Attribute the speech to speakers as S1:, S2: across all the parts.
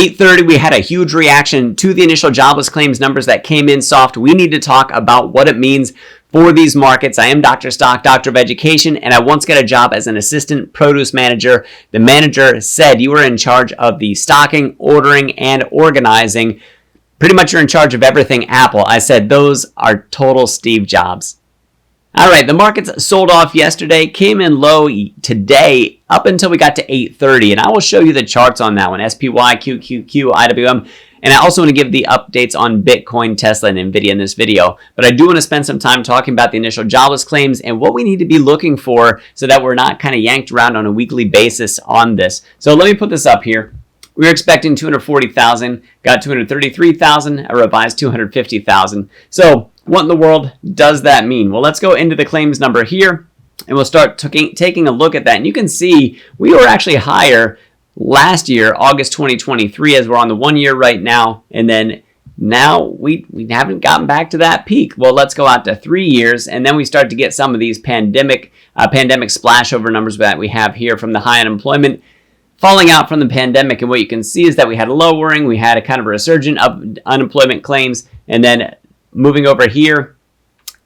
S1: 8:30, we had a huge reaction to the initial jobless claims numbers that came in soft. We need to talk about what it means for these markets. I am Dr. Stock, Doctor of Education, and I once got a job as an assistant produce manager. The manager said you were in charge of the stocking, ordering, and organizing. Pretty much you're in charge of everything Apple. I said those are total Steve Jobs. All right, the markets sold off yesterday, came in low today up until we got to 8:30, and I will show you the charts on that one, SPY, QQQ, IWM, and I also want to give the updates on Bitcoin, Tesla, and Nvidia in this video. But I do want to spend some time talking about the initial jobless claims and what we need to be looking for so that we're not kind of yanked around on a weekly basis on this. So let me put this up here. We were expecting 240,000, got 233,000, a revised 250,000. So what in the world does that mean? Well, let's go into the claims number here, and we'll start taking a look at that. And you can see we were actually higher last year, August 2023, as we're on the 1 year right now. And then now we haven't gotten back to that peak. Well, let's go out to 3 years, and then we start to get some of these pandemic splashover numbers that we have here from the high unemployment falling out from the pandemic. And what you can see is that we had a lowering, we had a kind of a resurgence of unemployment claims, and then moving over here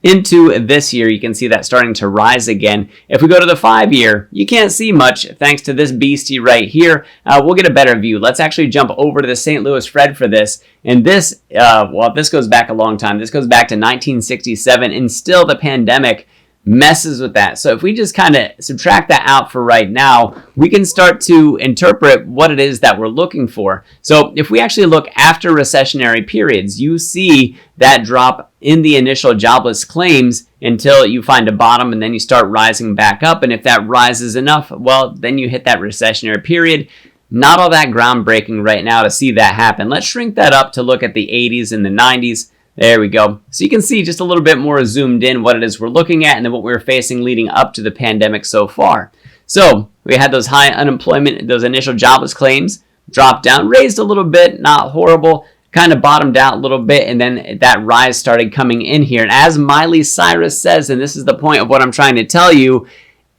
S1: into this year, you can see that starting to rise again. If we go to the 5 year, you can't see much thanks to this beastie right here. We'll get a better view. Let's actually jump over to the St. Louis Fed for this. And this, well, this goes back a long time. This goes back to 1967, and still the pandemic messes with that. So if we just kind of subtract that out for right now, we can start to interpret what it is that we're looking for. So if we actually look after recessionary periods, you see that drop in the initial jobless claims until you find a bottom, and then you start rising back up. And if that rises enough, well, then you hit that recessionary period. Not all that groundbreaking right now to see that happen. Let's shrink that up to look at the 80s and the 90s. There we go. So you can see just a little bit more zoomed in what it is we're looking at and then what we were facing leading up to the pandemic so far. So we had those high unemployment, those initial jobless claims dropped down, raised a little bit, not horrible, kind of bottomed out a little bit, and then that rise started coming in here. And as Miley Cyrus says, and this is the point of what I'm trying to tell you,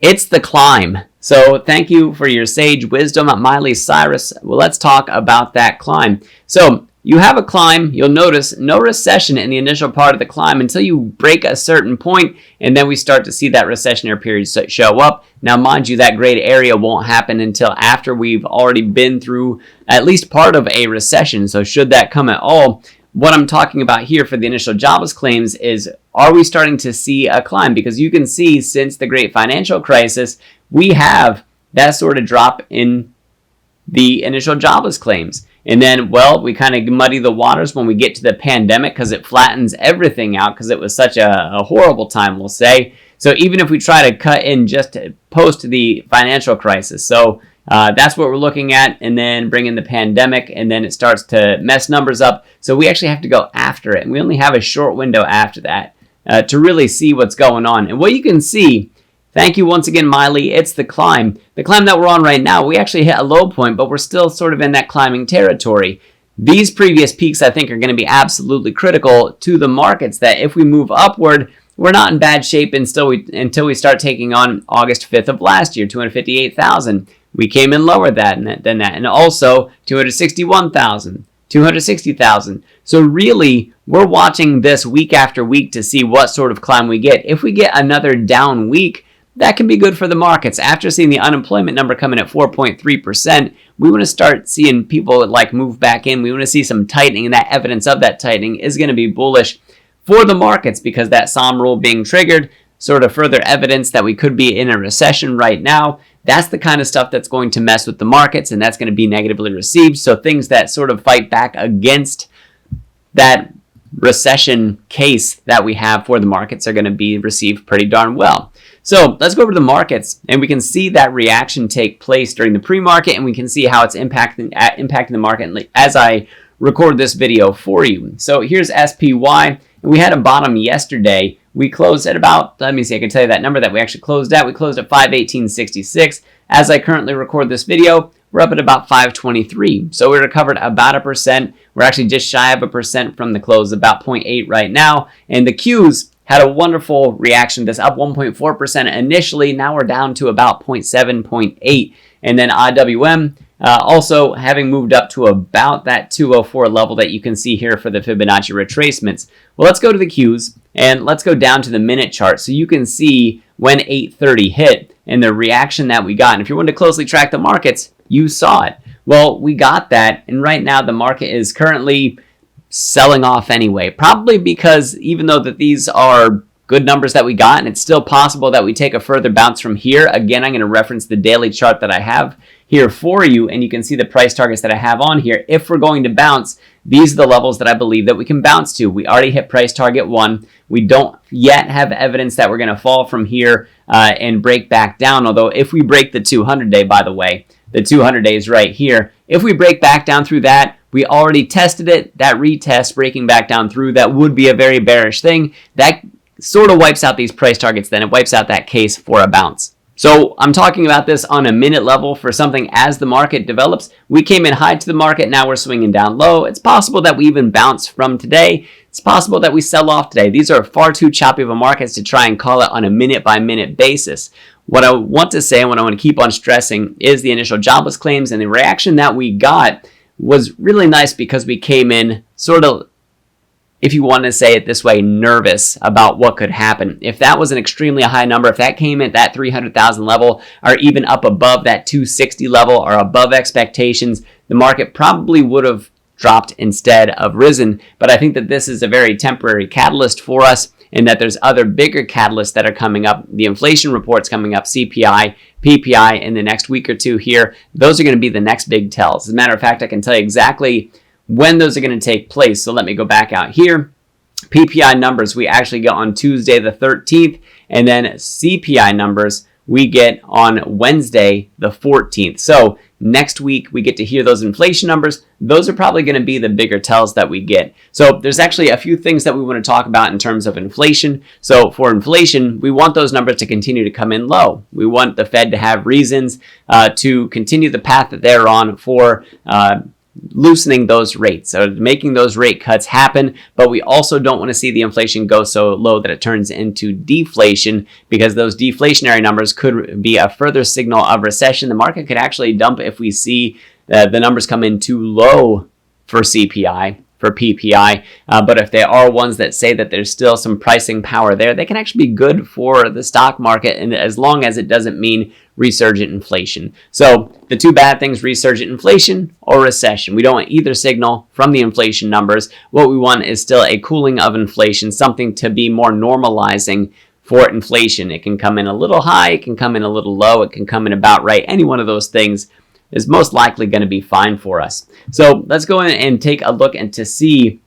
S1: it's the climb. So thank you for your sage wisdom, Miley Cyrus. Well, let's talk about that climb. So you have a climb, you'll notice no recession in the initial part of the climb until you break a certain point, and then we start to see that recessionary period show up. Now, mind you, that grayed area won't happen until after we've already been through at least part of a recession. So should that come at all, what I'm talking about here for the initial jobless claims is, are we starting to see a climb? Because you can see since the great financial crisis, we have that sort of drop in the initial jobless claims. And then, well, we kind of muddy the waters when we get to the pandemic because it flattens everything out because it was such a horrible time, we'll say. So even if we try to cut in just post the financial crisis. So that's what we're looking at, and then bring in the pandemic, and then it starts to mess numbers up. So we actually have to go after it. And we only have a short window after that to really see what's going on. And what you can see, thank you once again, Miley. It's the climb. The climb that we're on right now, we actually hit a low point, but we're still sort of in that climbing territory. These previous peaks, I think, are going to be absolutely critical to the markets, that if we move upward, we're not in bad shape until we start taking on August 5th of last year, 258,000. We came in lower than that, and also 261,000, 260,000. So really, we're watching this week after week to see what sort of climb we get. If we get another down week, that can be good for the markets. After seeing the unemployment number come in at 4.3%, we want to start seeing people like move back in. We want to see some tightening, and that evidence of that tightening is going to be bullish for the markets because that SOM rule being triggered, sort of further evidence that we could be in a recession right now. That's the kind of stuff that's going to mess with the markets, and that's going to be negatively received. So things that sort of fight back against that recession case that we have for the markets are going to be received pretty darn well. So let's go over to the markets, and we can see that reaction take place during the pre-market, and we can see how it's impacting the market as I record this video for you. So here's SPY. We had a bottom yesterday. We closed at about, let me see, I can tell you that number that we actually closed at. We closed at 518.66. As I currently record this video, we're up at about 523. So we recovered about 1%. We're actually just shy of 1% from the close, about 0.8 right now. And the Qs had a wonderful reaction. This up 1.4% initially. Now we're down to about 0.7, 0.8. And then IWM Also, having moved up to about that 204 level that you can see here for the Fibonacci retracements. Well, let's go to the Qs and let's go down to the minute chart so you can see when 830 hit and the reaction that we got. And if you want to closely track the markets, you saw it. Well, we got that, and right now the market is currently selling off anyway, probably because even though that these are good numbers that we got, and it's still possible that we take a further bounce from here. Again, I'm going to reference the daily chart that I have here for you, and you can see the price targets that I have on here. If we're going to bounce, these are the levels that I believe that we can bounce to. We already hit price target 1. We don't yet have evidence that we're going to fall from here and break back down, although if we break the 200-day, by the way, the 200-day is right here. If we break back down through that, we already tested it. That retest breaking back down through, that would be a very bearish thing. That sort of wipes out these price targets, then it wipes out that case for a bounce. So I'm talking about this on a minute level for something as the market develops. We came in high to the market, now we're swinging down low. It's possible that we even bounce from today. It's possible that we sell off today. These are far too choppy of a markets to try and call it on a minute by minute basis. What I want to say and what I want to keep on stressing is the initial jobless claims, and the reaction that we got was really nice because we came in sort of, if you want to say it this way, nervous about what could happen. If that was an extremely high number, if that came at that 300,000 level or even up above that 260 level or above expectations, the market probably would have dropped instead of risen. But I think that this is a very temporary catalyst for us, and that there's other bigger catalysts that are coming up. The inflation report's coming up, CPI, PPI in the next week or two here. Those are going to be the next big tells. As a matter of fact, I can tell you exactly when those are going to take place. So let me go back out here. PPI numbers we actually get on Tuesday the 13th, and then CPI numbers we get on Wednesday the 14th. So next week we get to hear those inflation numbers. Those are probably going to be the bigger tells that we get. So there's actually a few things that we want to talk about in terms of inflation. So for inflation, we want those numbers to continue to come in low. We want the Fed to have reasons to continue the path that they're on for loosening those rates, so making those rate cuts happen. But we also don't want to see the inflation go so low that it turns into deflation, because those deflationary numbers could be a further signal of recession. The market could actually dump if we see the numbers come in too low for CPI, for PPI, but if there are ones that say that there's still some pricing power there, they can actually be good for the stock market, and as long as it doesn't mean resurgent inflation. So the two bad things, resurgent inflation or recession. We don't want either signal from the inflation numbers. What we want is still a cooling of inflation, something to be more normalizing for inflation. It can come in a little high, it can come in a little low, it can come in about right. Any one of those things is most likely going to be fine for us. So let's go in and take a look and to see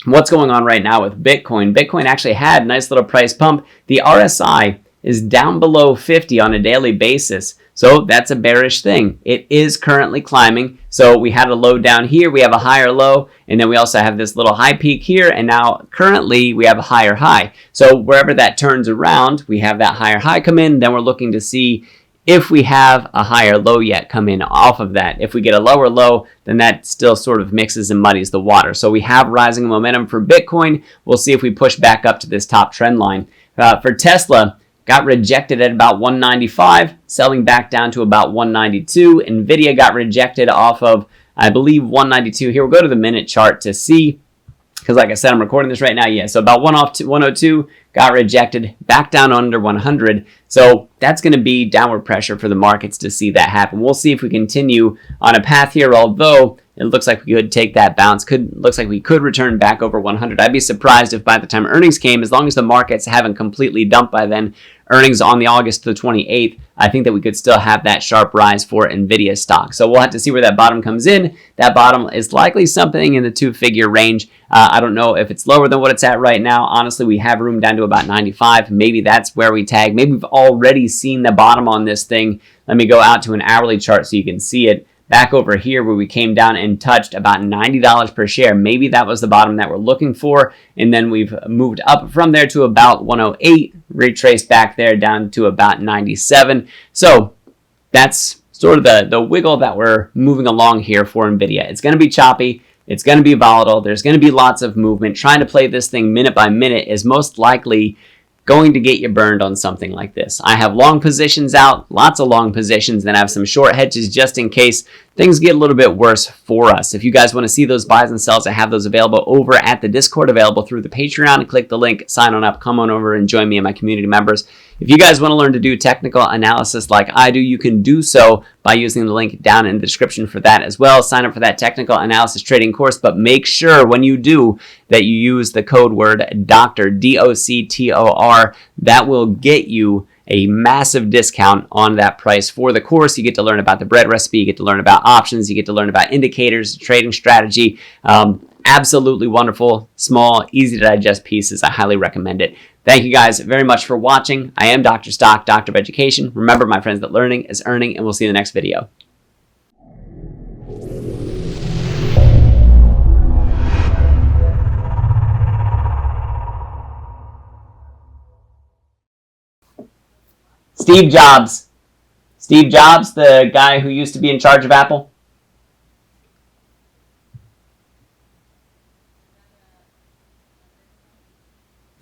S1: what's going on right now with Bitcoin. Bitcoin actually had a nice little price pump. The RSI is down below 50 on a daily basis. So that's a bearish thing. It is currently climbing. So we had a low down here, we have a higher low, and then we also have this little high peak here, and now currently we have a higher high. So wherever that turns around, we have that higher high come in, then we're looking to see if we have a higher low yet come in off of that. If we get a lower low, then that still sort of mixes and muddies the water. So we have rising momentum for Bitcoin. We'll see if we push back up to this top trend line. For Tesla, got rejected at about 195, selling back down to about 192. Nvidia got rejected off of, I believe, 192. Here, we'll go to the minute chart to see, because like I said, I'm recording this right now. Yeah, so about 102, got rejected, back down under 100. So that's going to be downward pressure for the markets to see that happen. We'll see if we continue on a path here, although it looks like we could take that bounce. Looks like we could return back over 100. I'd be surprised if by the time earnings came, as long as the markets haven't completely dumped by then, earnings on the August the 28th, I think that we could still have that sharp rise for Nvidia stock. So we'll have to see where that bottom comes in. That bottom is likely something in the two-figure range. I don't know if it's lower than what it's at right now. Honestly, we have room down to about 95. Maybe that's where we tag. Maybe we've already seen the bottom on this thing. Let me go out to an hourly chart so you can see it. Back over here where we came down and touched about $90 per share. Maybe that was the bottom that we're looking for. And then we've moved up from there to about 108, retraced back there down to about 97. So that's sort of the wiggle that we're moving along here for Nvidia. It's going to be choppy. It's going to be volatile. There's going to be lots of movement. Trying to play this thing minute by minute is most likely going to get you burned on something like this. I have long positions out, lots of long positions, then I have some short hedges just in case things get a little bit worse for us. If you guys want to see those buys and sells, I have those available over at the Discord, available through the Patreon. Click the link, sign on up, come on over and join me and my community members. If you guys want to learn to do technical analysis like I do, you can do so by using the link down in the description for that as well. Sign up for that technical analysis trading course, but make sure when you do that you use the code word DOCTOR, DOCTOR. That will get you a massive discount on that price for the course. You get to learn about the bread recipe, you get to learn about options, you get to learn about indicators, trading strategy. Absolutely wonderful, small, easy to digest pieces. I highly recommend it. Thank you guys very much for watching. I am Dr. Stock, Doctor of Education. Remember, my friends, that learning is earning, and we'll see you in the next video. Steve Jobs. Steve Jobs, the guy who used to be in charge of Apple.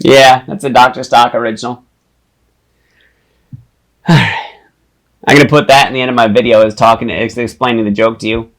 S1: Yeah, that's a Dr. Stock original. All right. I'm going to put that in the end of my video as explaining the joke to you.